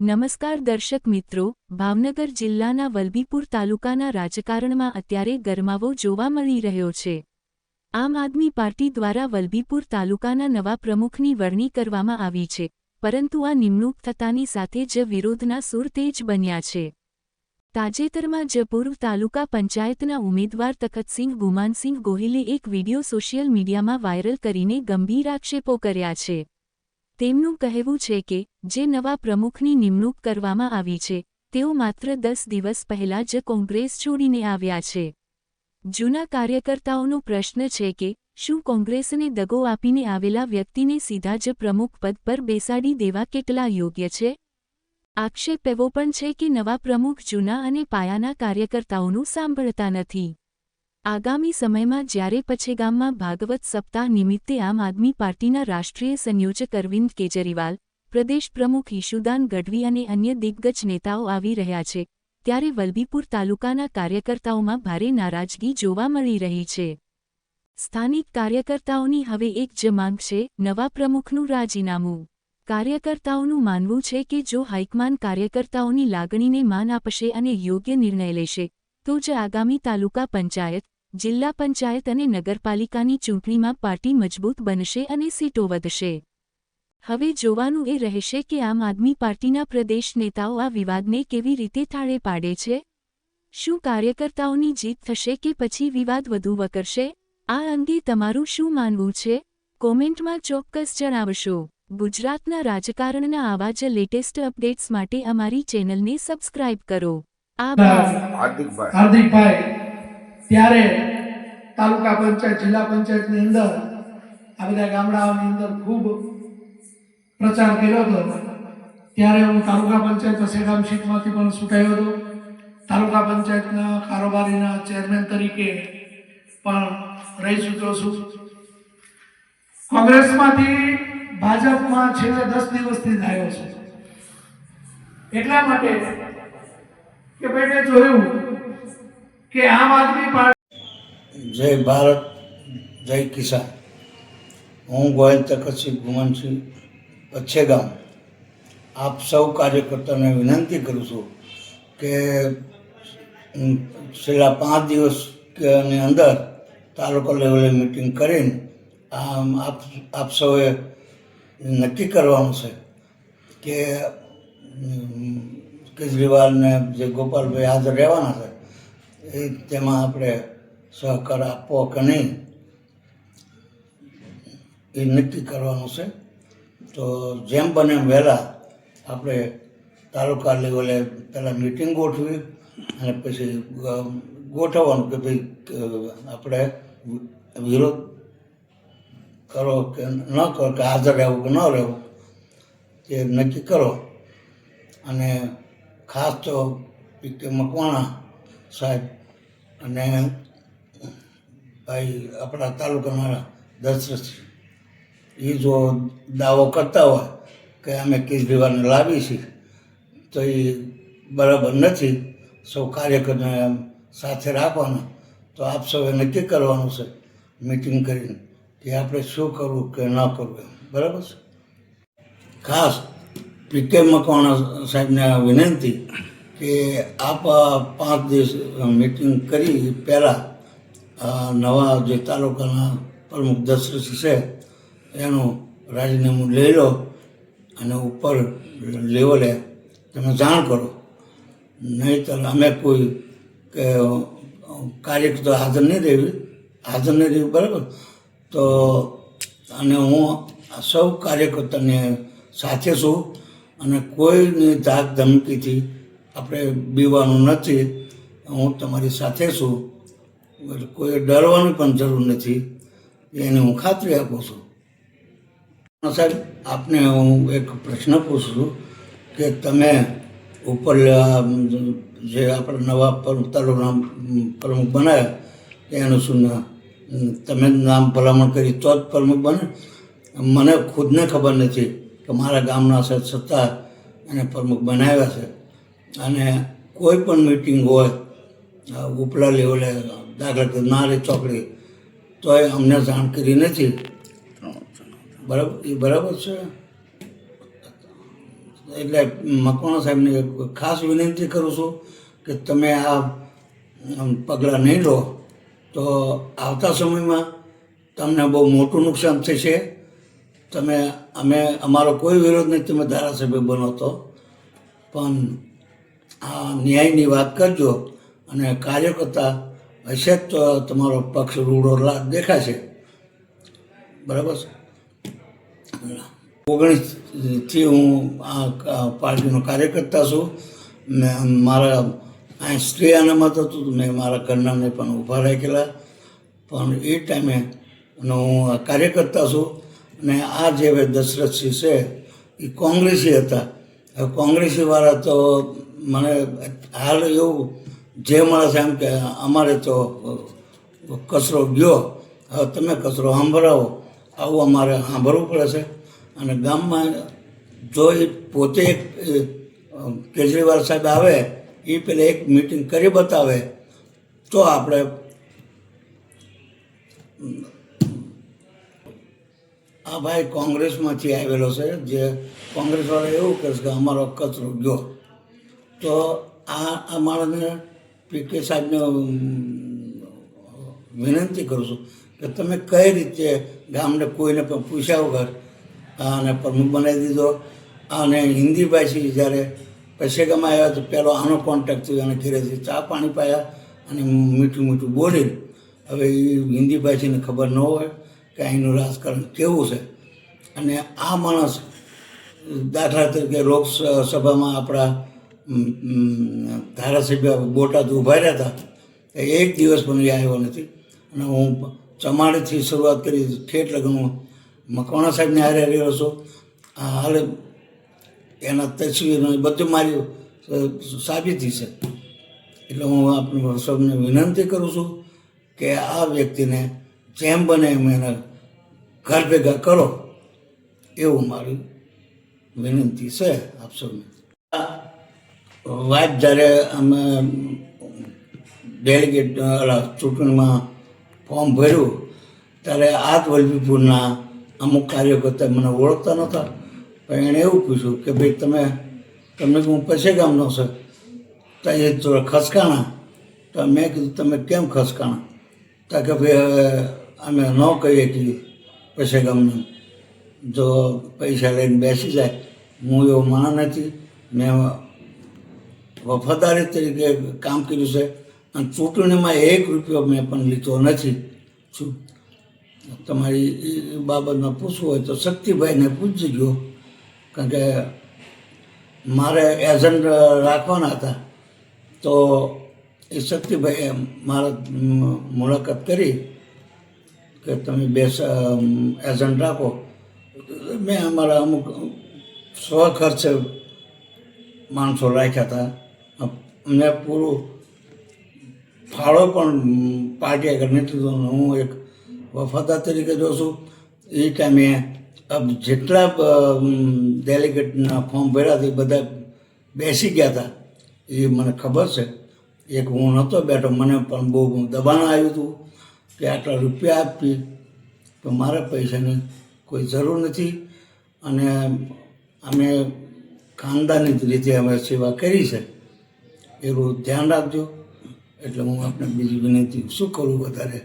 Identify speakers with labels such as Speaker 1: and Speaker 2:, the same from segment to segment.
Speaker 1: નમસ્કાર દર્શક મિત્રો, ભાવનગર જિલ્લાના વલભીપુર તાલુકાના રાજકારણમાં અત્યારે ગરમાવો જોવા મળી રહ્યો છે। આમ આદમી પાર્ટી દ્વારા વલભીપુર તાલુકાના નવા પ્રમુખની વરણી કરવામાં આવી છે, પરંતુ આ નિમણૂક થતાની સાથે જ વિરોધના સૂર તેજ બન્યા છે। તાજેતરમાં જ પૂર્વ તાલુકા પંચાયતના ઉમેદવાર તખતસિંહ ગુમાનસિંહ ગોહિલે એક વિડિયો સોશિયલ મીડિયામાં વાયરલ કરીને ગંભીર આક્ષેપો કર્યા છે। તેમનું કહેવું છે કે જે નવા પ્રમુખની નિમણૂક કરવામાં આવી છે, તેઓ માત્ર 10 દિવસ પહેલા જ કોંગ્રેસ છોડીને આવ્યા છે। જૂના કાર્યકર્તાઓનો પ્રશ્ન છે કે શું કોંગ્રેસને દગો આપીને આવેલા વ્યક્તિને સીધા જ પ્રમુખ પદ પર બેસાડી દેવા કેટલા યોગ્ય છે? આક્ષેપ એવો પણ છે કે નવા પ્રમુખ જૂના અને પાયાના કાર્યકર્તાઓનું સાંભળતા નથી। આગામી સમયમાં જ્યારે પછેગામમાં ભાગવત સપ્તાહ નિમિત્તે આમ આદમી પાર્ટીના રાષ્ટ્રીય સંયોજક અરવિંદ કેજરીવાલ, પ્રદેશ પ્રમુખ ઈશુદાન ગઢવી અને અન્ય દિગ્ગજ નેતાઓ આવી રહ્યા છે, ત્યારે વલભીપુર તાલુકાના કાર્યકર્તાઓમાં ભારે નારાજગી જોવા મળી રહી છે। સ્થાનિક કાર્યકર્તાઓની હવે એક જ માંગ છે, નવા પ્રમુખનું રાજીનામું। કાર્યકર્તાઓનું માનવું છે કે જો હાઈકમાન કાર્યકર્તાઓની લાગણીને માન આપશે અને યોગ્ય નિર્ણય લેશે, તો જ આગામી તાલુકા પંચાયત, જિલ્લા પંચાયત અને નગરપાલિકાની ચૂંટણીમાં પાર્ટી મજબૂત બનશે અને સીટો વધશે। હવે જોવાનું એ રહેશે કે આમ આદમી પાર્ટીના પ્રદેશ નેતાઓ આ વિવાદને કેવી રીતે થાળે પાડે છે। શું કાર્યકર્તાઓની જીત થશે કે પછી વિવાદ વધુ વકરશે? આ અંગે તમારું શું માનવું છે? કોમેન્ટમાં ચોક્કસ જણાવશો। ગુજરાતના રાજકારણના આવા જ લેટેસ્ટ અપડેટ્સ માટે અમારી ચેનલને સબસ્ક્રાઇબ કરો। આભાર।
Speaker 2: હાર્દિકભાઈ ત્યારે તાલુકા પંચાયત જિલ્લા પંચાયતની અંદર આ બધા ગામડાઓની અંદર ખૂબ પ્રચાર કર્યો હતો। ત્યારે હું તાલુકા પંચાયત પછેગામ સીટમાંથી પણ ચૂંટાયો હતો। તાલુકા પંચાયતના કારોબારીના ચેરમેન તરીકે પણ રહી ચૂક્યો છું। કોંગ્રેસમાંથી ભાજપમાં છેલ્લા 10 દિવસથી જ આવ્યો છું। એટલા માટે કે ભાઈ મેં જોયું કે આમ આદમી પાર્ટી
Speaker 3: જય ભારત, જય કિસાન। હું ગોહિલ તખતસિંહ ગુમાનસિંહ પછેગામ આપ સૌ કાર્યકર્તાને વિનંતી કરું છું કે છેલ્લા 5 દિવસની અંદર તાલુકા લેવલે મિટિંગ કરીને આપ સૌએ નક્કી કરવાનું છે કે કેજરીવાલને જે ગોપાલભાઈ હાજર રહેવાના છે તેમાં આપણે સહકાર આપવો કે નહીં એ નક્કી કરવાનું છે। તો જેમ બને એમ વહેલા આપણે તાલુકા લેવલે પહેલાં મિટિંગ ગોઠવી અને પછી ગોઠવવાનું કે ભાઈ આપણે વિરોધ કરો કે ન કરો, કે હાજર રહેવું કે ન રહેવું એ નક્કી કરો। અને ખાસ તો પીકે મકવાણા સાહેબ અને ભાઈ આપણા તાલુકાના દશરથસિંહ એ જો દાવો કરતા હોય કે અમે કેજરીવાલને લાવી છીએ તો એ બરાબર નથી। સૌ કાર્યકરને સાથે રાખવાના। તો આપ સૌએ નક્કી કરવાનું છે મિટિંગ કરીને કે આપણે શું કરવું કે ન કરવું, બરાબર છે। ખાસ પીકે મકવાણા સાહેબને વિનંતી કે આપ 5 દિવસ મિટિંગ કરી પહેલાં નવા જે તાલુકાના પ્રમુખ દશરથસિંહ છે એનું રાજીનામું લઈ લો અને ઉપર લેવલે તમે જાણ કરો। નહીંતર અમે કોઈ કે કાર્યકર્તા હાજર નહીં રહેવી, બરાબર। તો અને હું સૌ કાર્યકર્તાને સાથે છું અને કોઈની ધાક ધમકીથી આપણે બીવાનું નથી। હું તમારી સાથે છું, કોઈ ડરવાની પણ જરૂર નથી, એની હું ખાતરી આપું છું। સાહેબ, આપને હું એક પ્રશ્ન પૂછું છું કે તમે ઉપર જે આપણે નવા તાલુકાના પ્રમુખ બનાવ્યા એનું શું તમે નામ ભલામણ કરી તો જ પ્રમુખ બને? મને ખુદને ખબર નથી કે મારા ગામના છતાં એને પ્રમુખ બનાવ્યા છે। અને કોઈ પણ મિટિંગ હોય ઉપલા લેવલે, દાખલા તરીકે નારી ચોકડી, તોય અમને જાણ કરી નથી, બરાબર? એ બરાબર છે। એટલે મકવાણા સાહેબને એક ખાસ વિનંતી કરું છું કે તમે આ પગલાં નહીં લો તો આવતા સમયમાં તમને બહુ મોટું નુકસાન થશે. અમારો કોઈ વિરોધ નહીં, તમે ધારાસભ્ય બનો તો, પણ આ ન્યાયની વાત કરજો અને કાર્યકર્તા હશે તો તમારો પક્ષ રૂડો દેખાશે. બરાબર છે. 19થી હું આ પાર્ટીનો કાર્યકર્તા છું. મેં મારા અહીં સ્ત્રી અનામત હતું, મેં મારા ઘરનાને પણ ઊભા રાખેલા, પણ એ ટાઈમે હું કાર્યકર્તા છું. અને આ જે દશરથસિંહ છે એ કોંગ્રેસી હતા. હવે કોંગ્રેસીવાળા તો મને હાલ એવું જે માણસ એમ કે અમારે તો કચરો ગયો, હવે તમે કચરો સાંભળાવો, આવું અમારે સાંભળવું પડે છે. અને ગામમાં જો એ પોતે એક કેજરીવાલ સાહેબ આવે એ પેલા એક મિટિંગ કરી બતાવે તો આપણે આ ભાઈ કોંગ્રેસમાંથી આવેલો છે, જે કોંગ્રેસવાળા એવું કહે છે કે અમારો કચરો ગયો. તો આ માણસને પીકે સાહેબને વિનંતી કરું છું કે તમે કઈ રીતે ગામને કોઈને પણ પૂછ્યા વગર આને પ્રમુખ બનાવી દીધો. અને હિન્દી ભાષી જ્યારે પૈસેગામાં આવ્યા તો પહેલો આનો કોન્ટેક્ટ થયો અને ઘરેથી ચા પાણી પાયા અને મીઠું મીઠું બોલીને. હવે એ હિન્દી ભાષીને ખબર ન હોય કે અહીંનું રાજકારણ કેવું છે. અને આ માણસ દાખલા તરીકે લોકસભામાં આપણા ધારાસભ્ય બોટાદ ઉભા રહ્યા હતા, એક દિવસ પણ એ આવ્યો નથી. અને હું ચમાડીથી શરૂઆત કરી ઠેઠ લગન હું મકવાણા સાહેબને હારે રહ્યો છું. હાલ એના તસવીરો બધું મારી સાબિતી છે. એટલે હું આપણે સૌને વિનંતી કરું છું કે આ વ્યક્તિને જેમ બને એમ એના ઘર ભેગા કરો, એવું મારી વિનંતી છે આપ સૌને. વાત જ્યારે અમે ડેલિગેટ ચૂંટણીમાં ફોર્મ ભર્યું ત્યારે આ જ વલભીપુરના અમુક કાર્યકર્તા મને ઓળખતા નહોતા, પણ એણે એવું પૂછ્યું કે ભાઈ તમને હું પછેગામનો છે તો એ થોડા ખસકાણા. તો મેં કીધું તમે કેમ ખસકાણા? તો કે ભાઈ હવે અમે ન કહીએ કે પછેગામને જો પૈસા લઈને બેસી જાય. હું એવો માણસ નથી, મેં વફાદારી તરીકે કામ કર્યું છે અને ચૂંટણીમાં 1 રૂપિયો મેં પણ લીધો નથી. શું તમારી એ બાબતમાં પૂછવું હોય તો શક્તિભાઈને પૂછજો, કારણ કે મારે એજન્ટ રાખવાના હતા. તો એ શક્તિભાઈએ મારા મુલાકાત કરી કે તમે 2 એજન્ટ રાખો. મેં અમારા અમુક સ્વખર્ચે માણસો રાખ્યા હતા. અમને પૂરું ફાળો પણ પાર્ટી આગળ નથી લીધો. હું એક વફાદાર તરીકે જોઉં છું. એ ટાઈમે જેટલા ડેલિગેટના ફોર્મ ભર્યા હતા એ બધા બેસી ગયા હતા, એ મને ખબર છે. એક હું નહોતો બેઠો, મને પણ બહુ દબાણ આવ્યું હતું કે આટલા રૂપિયા આપી, તો મારા પૈસાની કોઈ જરૂર નથી. અને અમે ખાનદાની રીતે અમે સેવા કરી છે, એવું ધ્યાન રાખજો. એટલે હું આપણે બીજી વિનંતી શું કરું વધારે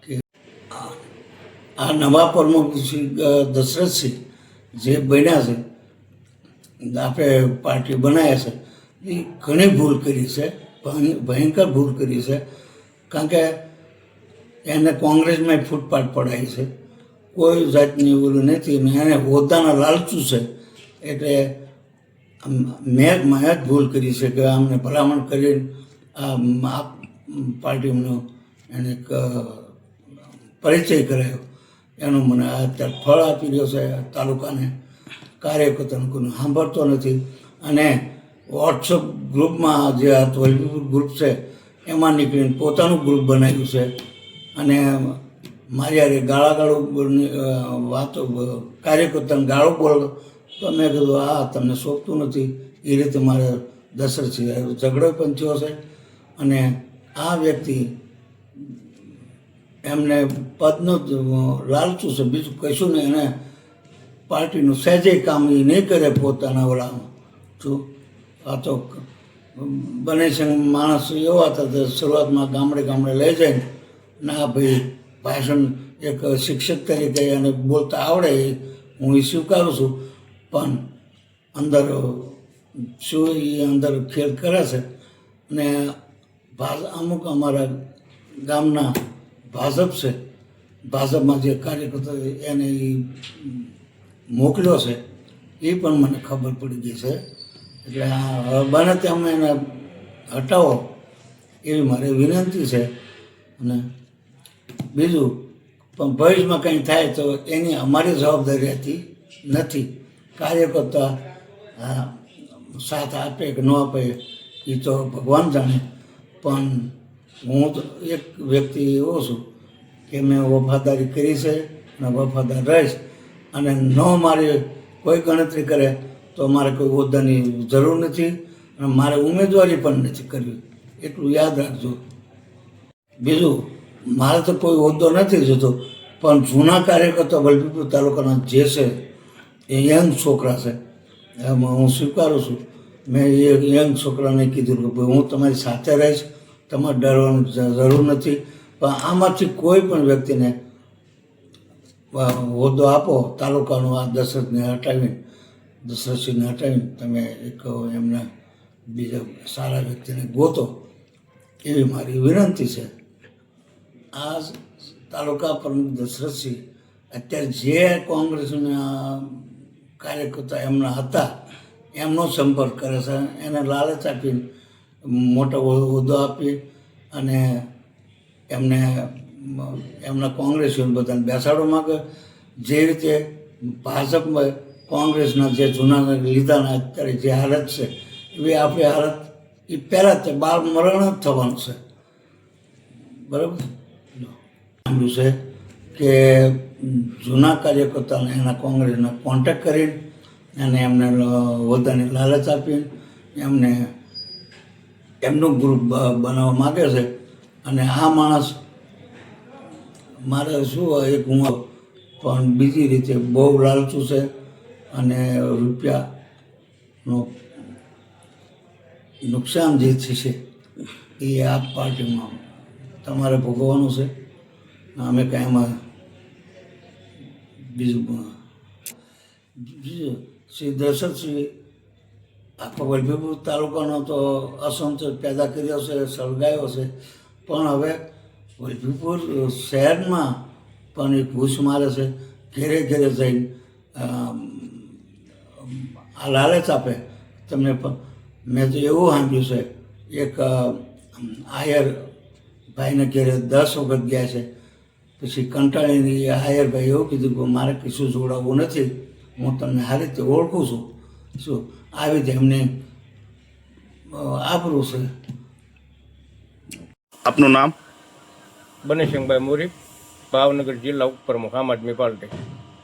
Speaker 3: કે આ નવા પ્રમુખ દશરથસિંહ જે બન્યા છે, આપણે પાર્ટી બનાવ્યા છે, એ ઘણી ભૂલ કરી છે, ભયંકર ભૂલ કરી છે. કારણ કે એને કોંગ્રેસમાં ફૂટપાટ પડાવી છે, કોઈ જાતની ઓલું નથી. ને એને હોદ્દાના લાલચું છે. એટલે મેં જ ભૂલ કરી છે કે અમને ભલામણ કરીને આ પાર્ટીનો એને એક પરિચય કરાયો, એનું મને અત્યારે ફળ આપી રહ્યો છે. તાલુકાને કાર્યકર્તાનું કોઈ સાંભળતો નથી. અને વોટ્સઅપ ગ્રુપમાં જે વલભીપુર ગ્રુપ છે એમાં નીકળીને પોતાનું ગ્રુપ બનાવ્યું છે. અને મારી યારે ગાળાગાળું વાતો કાર્યકર્તાને ગાળો બોલો તો મેં કીધું આ તમને શોભતું નથી. એ રીતે મારે દશરથસિંહ ઝઘડો પણ થયો છે. અને આ વ્યક્તિ એમને પદનું લાલચું છે, બીજું કશું નહીં. એને પાર્ટીનું સહેજે કામ એ નહીં કરે પોતાના ઓલામાં શું આ તો બને છે માણસ એવા હતા તો શરૂઆતમાં ગામડે ગામડે લઈ જાય ના ભાઈ ભાષણ એક શિક્ષક તરીકે એને બોલતા આવડે એ હું એ સ્વીકારું છું પણ અંદર શું એ અંદર ખેલ કરે છે ને અમુક અમારા ગામના ભાજપ છે ભાજપમાં જે કાર્યકર્તા એને એ મોકલ્યો છે એ પણ મને ખબર પડી ગઈ છે એટલે બને તેમ એને હટાવો એવી મારી વિનંતી છે અને બીજું પણ ભવિષ્યમાં કંઈ થાય તો એની અમારી જવાબદારી રહેતી નથી કાર્યકર્તા સાથ આપે કે ન આપે એ તો ભગવાન જાણે પણ હું તો એક વ્યક્તિ એવો છું કે મેં વફાદારી કરી છે અને વફાદાર રહીશ અને ન મારી કોઈ ગણતરી કરે તો મારે કોઈ હોદ્દાની જરૂર નથી અને મારે ઉમેદવારી પણ નથી કરવી એટલું યાદ રાખજો બીજું મારે તો કોઈ હોદ્દો નથી જોતો પણ જૂના કાર્યકર્તા વલભીપુર તાલુકાના જે છે એ યંગ છોકરા છે એમાં હું સ્વીકારું છું મેં એ યંગ છોકરાને કીધું કે ભાઈ હું તમારી સાથે રહીશ તમારે ડરવાની જરૂર નથી પણ આમાંથી કોઈ પણ વ્યક્તિને હોદ્દો આપો તાલુકાનું આ દશરથસિંહને હટાવીને તમે એક એમને બીજા સારા વ્યક્તિને ગોતો એવી મારી વિનંતી છે આ તાલુકા પ્રમુખ દશરથસિંહ અત્યારે જે કોંગ્રેસના કાર્યકર્તા એમના હતા એમનો સંપર્ક કરે છે એને લાલચ આપીને મોટો હોદ્દો આપી અને એમને એમના કોંગ્રેસીઓને બધાને બેસાડવા માગે જે રીતે ભાજપમાં કોંગ્રેસના જે જૂના લીધાના અત્યારે જે હાલત છે એવી આપણી હાલત એ પહેલાં તે બાળ મરણ જ થવાનું છે બરાબર સાંભળ્યું છે કે જૂના કાર્યકર્તાને એના કોંગ્રેસના કોન્ટેક્ટ કરીને અને એમને હોદ્દાની લાલચ આપીને એમને એમનું ગ્રુપ બનાવવા માગે છે અને આ માણસ મારે શું એક હું પણ બીજી રીતે બહુ લાલચું છે અને રૂપિયાનું નુકસાન જે છે એ આ પાર્ટીમાં તમારે ભોગવવાનું છે અમે કાંઈ એમાં બીજું શ્રી દશરથસિંહ આખો વલભીપુર તાલુકાનો તો અસંતોષ પેદા કર્યો છે સળગાયો છે પણ હવે વલભીપુર શહેરમાં પણ એક ઘૂસ મારે છે ઘેરે ઘેરે જઈને આ લાલચ આપે તમને મેં તો એવું સાંભળ્યું છે એક આયર ભાઈને ઘેરે 10 વખત ગયા છે પછી કંટાળીને આયરભાઈ એવું કીધું કે મારે કશું જોડાવવું નથી હું તમને સારી રીતે ઓળખું છું શું આવી રીતે એમને આબરૂ છે.
Speaker 4: આપનું નામ?
Speaker 5: બનેશંગભાઈ મોરી, ભાવનગર જિલ્લા ઉપપ્રમુખ આમ આદમી પાર્ટી.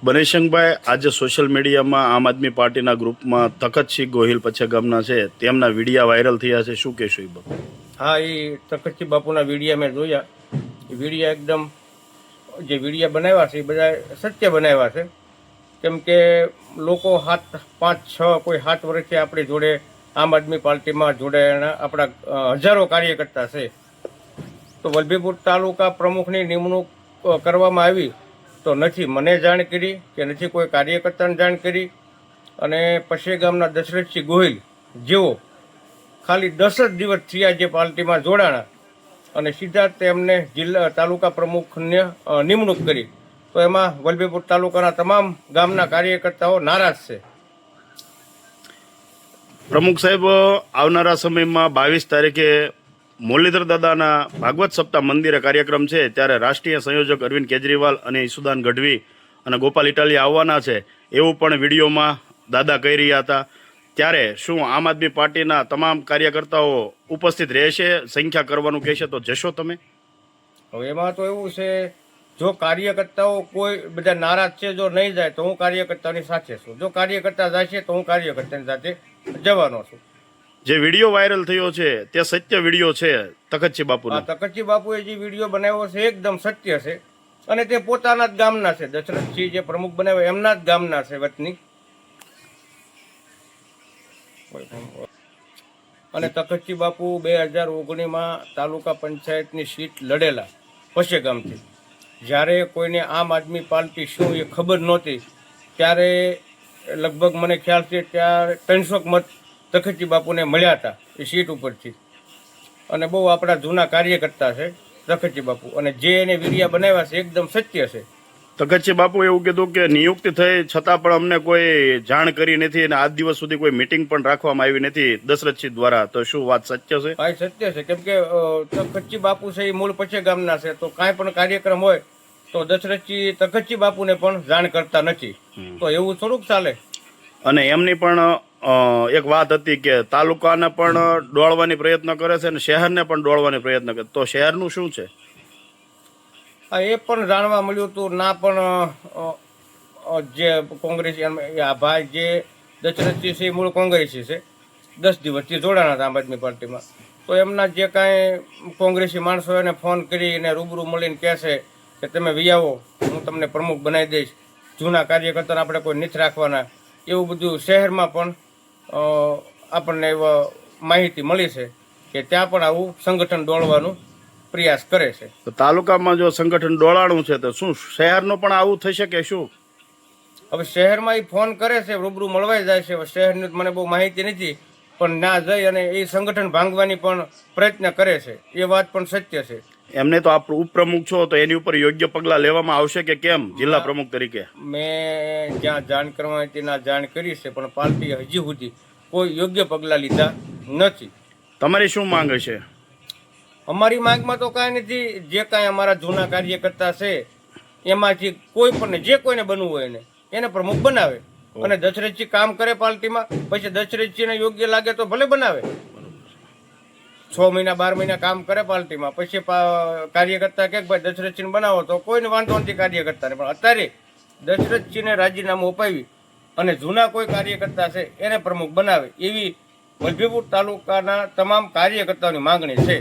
Speaker 4: બનેશંગભાઈ, આજે સોશિયલ મીડિયામાં આમ આદમી પાર્ટીના ગ્રુપમાં તખતસિંહ ગોહિલ પછે ગામના છે તેમના વિડીયા વાયરલ થયા છે, શું કહેશો એ બાબત?
Speaker 5: હા, એ તખતસિંહ બાપુના વિડીયા મેં જોયા. એ વિડીયા એકદમ જે વિડીયા બનાવ્યા છે એ બધા સત્ય બનાવ્યા છે. કેમ કે લોકો 7, 5, 6 કોઈ 7 વર્ષથી આપણી જોડે આમ આદમી પાર્ટીમાં જોડાયેલા આપણા હજારો કાર્યકર્તા છે. તો વલભીપુર તાલુકા પ્રમુખની નિમણૂક કરવામાં આવી તો નથી મને જાણ કરી કે નથી કોઈ કાર્યકર્તાને જાણ કરી. અને પછે ગામના દશરથસિંહ ગોહિલ જેઓ ખાલી 10 જ દિવસ થયા જે પાર્ટીમાં જોડાણા અને સીધા તેમને જિલ્લા તાલુકા પ્રમુખને નિમણૂક કરી. તો એમાં વલભીપુર તાલુકાના તમામ ગામના કાર્યકર્તાઓ નારાજ છે.
Speaker 4: પ્રમુખ સાહેબ, આવનારા સમયમાં 22 તારીખે મુરલીધર દાદાના ભાગવત સપ્તાહ મંદિરે કાર્યક્રમ છે, ત્યારે રાષ્ટ્રીય સંયોજક અરવિંદ કેજરીવાલ અને ઈસુદાન ગઢવી અને ગોપાલ ઇટાલિયા આવવાના છે એવું પણ વિડીયોમાં દાદા કહી રહ્યા હતા. ત્યારે શું આમ આદમી પાર્ટીના તમામ કાર્યકર્તાઓ ઉપસ્થિત રહેશે? સંખ્યા કરવાનું કહેશે તો જશો તમે?
Speaker 5: હવે એમાં તો એવું છે, જો કાર્યકર્તાઓ કોઈ બધા નારાજ છે, જો નહીં જાય તો હું કાર્યકર્તાની સાથે છું. જો કાર્યકર્તા જાય છે તો હું કાર્યકર્તાની સાથે જવાનો છું.
Speaker 4: જે વિડીયો વાયરલ થયો છે તે સત્ય વિડીયો છે તખતસિંહ બાપુનો?
Speaker 5: તખતસિંહ બાપુએ જે વિડીયો બનાવ્યો છે એકદમ સત્ય છે અને તે પોતાના જ ગામના છે. દશરથસિંહ જે પ્રમુખ બનાવ્યા એમના જ ગામના છે વતની. અને તખતસિંહ બાપુ 2019માં તાલુકા પંચાયતની સીટ લડેલા પશે ગામથી. જ્યારે કોઈને આમ આદમી પાર્ટી શું એ ખબર નહોતી ત્યારે લગભગ મને ખ્યાલ છે ત્યારે 300 મત તખતસિંહ બાપુને મળ્યા હતા એ સીટ ઉપરથી. અને બહુ આપણા જૂના કાર્યકર્તા છે તખતસિંહ બાપુ, અને જે એને વીડિયા બનાવ્યા છે એકદમ સત્ય છે.
Speaker 4: તખતસિંહ બાપુ એવું કીધું કે નિયુક્તિ થઈ છતાં પણ અમને કોઈ જાણ કરી નથી અને આજ દિવસ સુધી કોઈ મીટિંગ પણ રાખવામાં આવી નથી દશરથસિંહ દ્વારા. તો શું વાત સત્ય છે?
Speaker 5: ભાઈ સત્ય છે, કેમ કે તખતસિંહ બાપુ છે એ મૂળ પછે ગામના છે. તો કાંઈ પણ કાર્યક્રમ હોય તો દશરથસિંહ તખતસિંહ બાપુને પણ જાણ કરતા નથી. તો એવું થોડુંક ચાલે.
Speaker 4: અને એમની પણ એક વાત હતી કે તાલુકાને પણ દોડવાની પ્રયત્ન કરે છે અને શહેરને પણ દોડવાની પ્રયત્ન કરે. તો શહેરનું શું છે?
Speaker 5: હા, એ પણ જાણવા મળ્યું હતું. ના પણ જે કોંગ્રેસી આ ભાઈ જે દશરથસિંહ છે એ મૂળ કોંગ્રેસી છે, 10 દિવસથી જોડાણા હતા આમ આદમી પાર્ટીમાં. તો એમના જે કાંઈ કોંગ્રેસી માણસો એને ફોન કરીને રૂબરૂ મળીને કહે છે કે તમે વી આવો, હું તમને પ્રમુખ બનાવી દઈશ, જૂના કાર્યકર્તાને આપણે કોઈ નથી રાખવાના. એવું બધું શહેરમાં પણ આપણને એવા માહિતી મળી છે કે ત્યાં પણ આવું સંગઠન દોડવાનું પ્રયાસ કરે છે.
Speaker 4: તો તાલુકામાં જો સંગઠન દોડાણું છે તો શું શહેરનું પણ આવું થશે કે શું?
Speaker 5: હવે શહેરમાં એ ફોન કરે છે, રૂબરૂ મળવાઈ જાય છે. હવે શહેરની મને બહુ માહિતી નથી, પણ ના જઈ અને એ સંગઠન ભાંગવાની પણ પ્રયત્ન કરે છે. એ વાત પણ સત્ય છે.
Speaker 4: એમને તો આપ ઉપપ્રમુખ છો તો એની ઉપર યોગ્ય પગલાં લેવામાં આવશે કે કેમ જિલ્લા પ્રમુખ તરીકે?
Speaker 5: મેં જ્યાં જાણ કરવાની હતી ના જાણ કરી છે, પણ પાર્ટીએ હજી સુધી કોઈ યોગ્ય પગલાં લીધા નથી.
Speaker 4: તમારી શું માંગ છે?
Speaker 5: અમારી માંગમાં તો કાંઈ નથી. જે કાંઈ અમારા જૂના કાર્યકર્તા છે એમાંથી કોઈ પણ જે કોઈને બનવું હોય એને પ્રમુખ બનાવે. અને દશરથસિંહ કામ કરે પાર્ટીમાં, પછી દશરથસિંહને યોગ્ય લાગે તો ભલે બનાવે. 6 મહિના 12 મહિના કામ કરે પાર્ટીમાં, પછી કાર્યકર્તા કે ભાઈ દશરથસિંહ બનાવો તો કોઈને વાંધો નથી કાર્યકર્તાને. પણ અત્યારે દશરથસિંહને રાજીનામું અપાવી અને જૂના કોઈ કાર્યકર્તા છે એને પ્રમુખ બનાવે એવી વલભીપુર તાલુકાના તમામ કાર્યકર્તાઓની માંગણી છે.